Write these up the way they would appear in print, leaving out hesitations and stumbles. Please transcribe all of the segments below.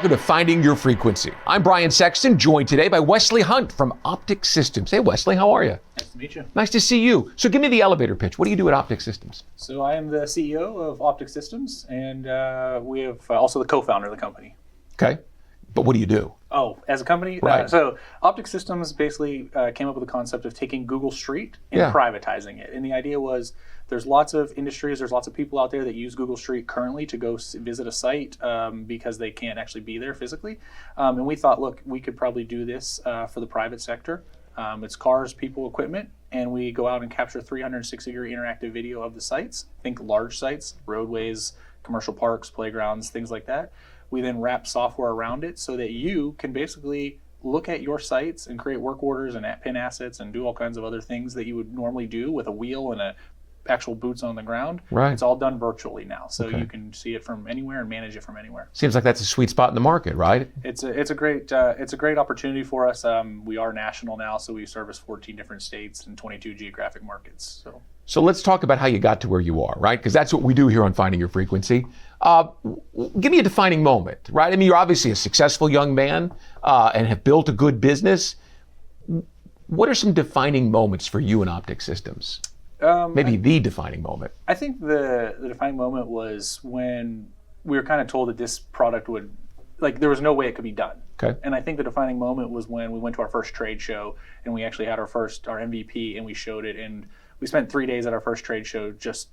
welcome to Finding Your Frequency. I'm Brian Sexton, joined today by Wesley Hunt from Optic Systems. Hey Wesley, how are you? Nice to meet you. Nice to see you. So give me the elevator pitch. What do you do at Optic Systems? So I am the CEO of Optic Systems, and we have also the co-founder of the company. Okay, but what do you do? Oh, as a company? Right. So Optic Systems basically came up with the concept of taking Google Street and privatizing it. And the idea was there's lots of industries, there's lots of people out there that use Google Street currently to go visit a site because they can't actually be there physically. And we thought, look, we could probably do this for the private sector. It's cars, people, equipment, and we go out and capture 360-degree interactive video of the sites. Think large sites, roadways, commercial parks, playgrounds, things like that. We then wrap software around it so that you can basically look at your sites and create work orders and pin assets and do all kinds of other things that you would normally do with a wheel and a actual boots on the ground. Right. It's all done virtually now, so you can see it from anywhere and manage it from anywhere. Seems like that's a sweet spot in the market, right? It's a great opportunity for us. We are national now, so we service 14 different states and 22 geographic markets. So let's talk about how you got to where you are, right? Because that's what we do here on Finding Your Frequency. Give me a defining moment, right? I mean, you're obviously a successful young man and have built a good business. What are some defining moments for you in Optic Systems? Maybe the defining moment. I think the defining moment was when we were kind of told that this product would, there was no way it could be done. Okay. And I think the defining moment was when we went to our first trade show and we actually had our MVP and we showed it, and we spent 3 days at our first trade show just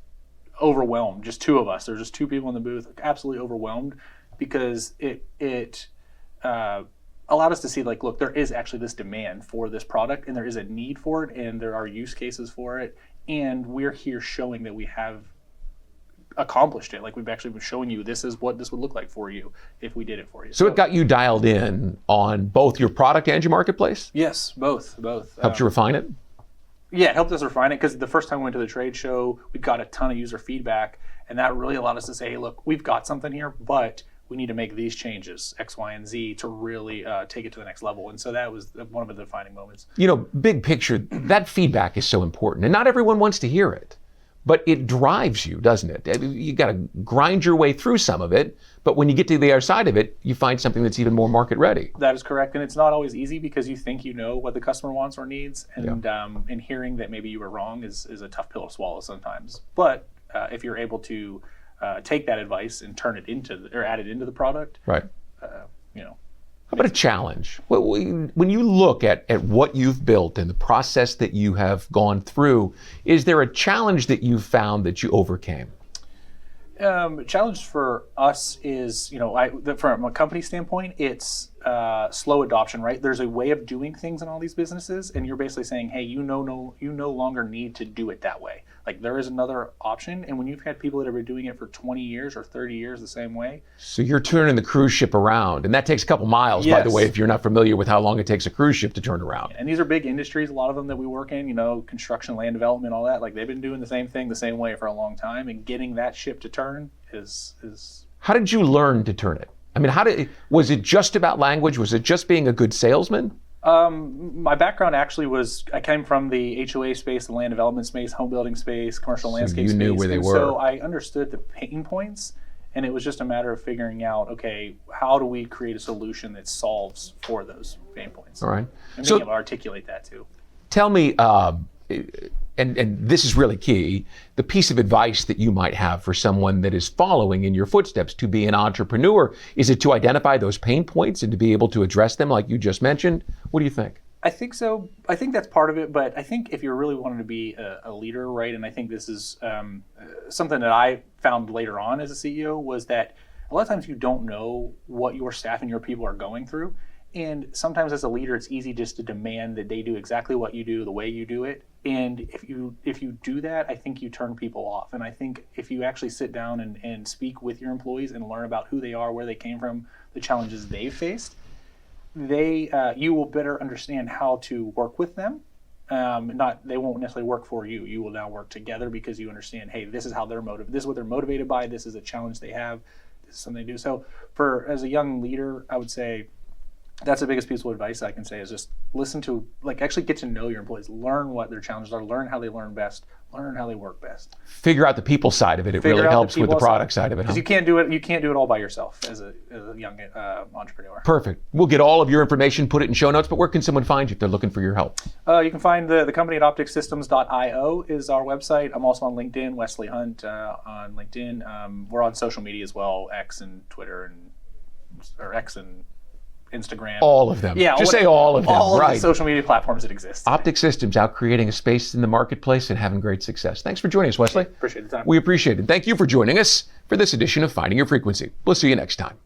overwhelmed, just two of us. There was just two people in the booth, absolutely overwhelmed, because it allowed us to see, look, there is actually this demand for this product and there is a need for it and there are use cases for it. And we're here showing that we have accomplished it. We've actually been showing you this is what this would look like for you if we did it for you. So it got you dialed in on both your product and your marketplace? Yes, both. Helped you refine it? Yeah, it helped us refine it, because the first time we went to the trade show, we got a ton of user feedback, and that really allowed us to say, hey, look, we've got something here, but we need to make these changes, X, Y, and Z, to really take it to the next level. And so that was one of the defining moments. You know, big picture, that feedback is so important, and not everyone wants to hear it, but it drives you, doesn't it? You got to grind your way through some of it, but when you get to the other side of it, you find something that's even more market ready. That is correct, and it's not always easy because you think you know what the customer wants or needs, and hearing that maybe you were wrong is a tough pill to swallow sometimes. But if you're able to take that advice and turn it into, or add it into the product, right? How about a challenge? When you look at what you've built and the process that you have gone through, is there a challenge that you found that you overcame? Challenge for us is, from a company standpoint, it's slow adoption, right? There's a way of doing things in all these businesses, and you're basically saying, hey, you no longer need to do it that way. There is another option, and when you've had people that have been doing it for 20 years or 30 years the same way. So you're turning the cruise ship around, and that takes a couple miles, by the way, if you're not familiar with how long it takes a cruise ship to turn around. And these are big industries, a lot of them that we work in, construction, land development, all that. They've been doing the same thing the same way for a long time, and getting that ship to turn is. How did you learn to turn it? I mean, was it just about language? Was it just being a good salesman? My background actually was, I came from the HOA space, the land development space, home building space, commercial landscape space. You knew where they were. So I understood the pain points, and it was just a matter of figuring out, okay, how do we create a solution that solves for those pain points? All right. And being able to articulate that too. Tell me, and this is really key, the piece of advice that you might have for someone that is following in your footsteps to be an entrepreneur. Is it to identify those pain points and to be able to address them like you just mentioned? What do you think? I think so. I think that's part of it, but I think if you're really wanting to be a leader, right, and I think this is something that I found later on as a CEO, was that a lot of times you don't know what your staff and your people are going through. And sometimes as a leader, it's easy just to demand that they do exactly what you do, the way you do it. And if you do that, I think you turn people off. And I think if you actually sit down and speak with your employees and learn about who they are, where they came from, the challenges they've faced, you will better understand how to work with them. They won't necessarily work for you. You will now work together because you understand, hey, this is how they're motivated. This is what they're motivated by. This is a challenge they have. This is something they do. So as a young leader, I would say, that's the biggest piece of advice I can say is just listen to, like, actually get to know your employees, learn what their challenges are, learn how they learn best, learn how they work best. Figure out the people side of it. It really helps with the product side of it. Because you can't do it all by yourself as a young entrepreneur. Perfect. We'll get all of your information, put it in show notes, but where can someone find you if they're looking for your help? You can find the company at opticsystems.io is our website. I'm also on LinkedIn, Wesley Hunt on LinkedIn. We're on social media as well, X and Twitter or X and Instagram. All of them. Yeah, Just say all of them. All right. of the social media platforms that exist. Optic Systems out creating a space in the marketplace and having great success. Thanks for joining us, Wesley. Appreciate the time. We appreciate it. Thank you for joining us for this edition of Finding Your Frequency. We'll see you next time.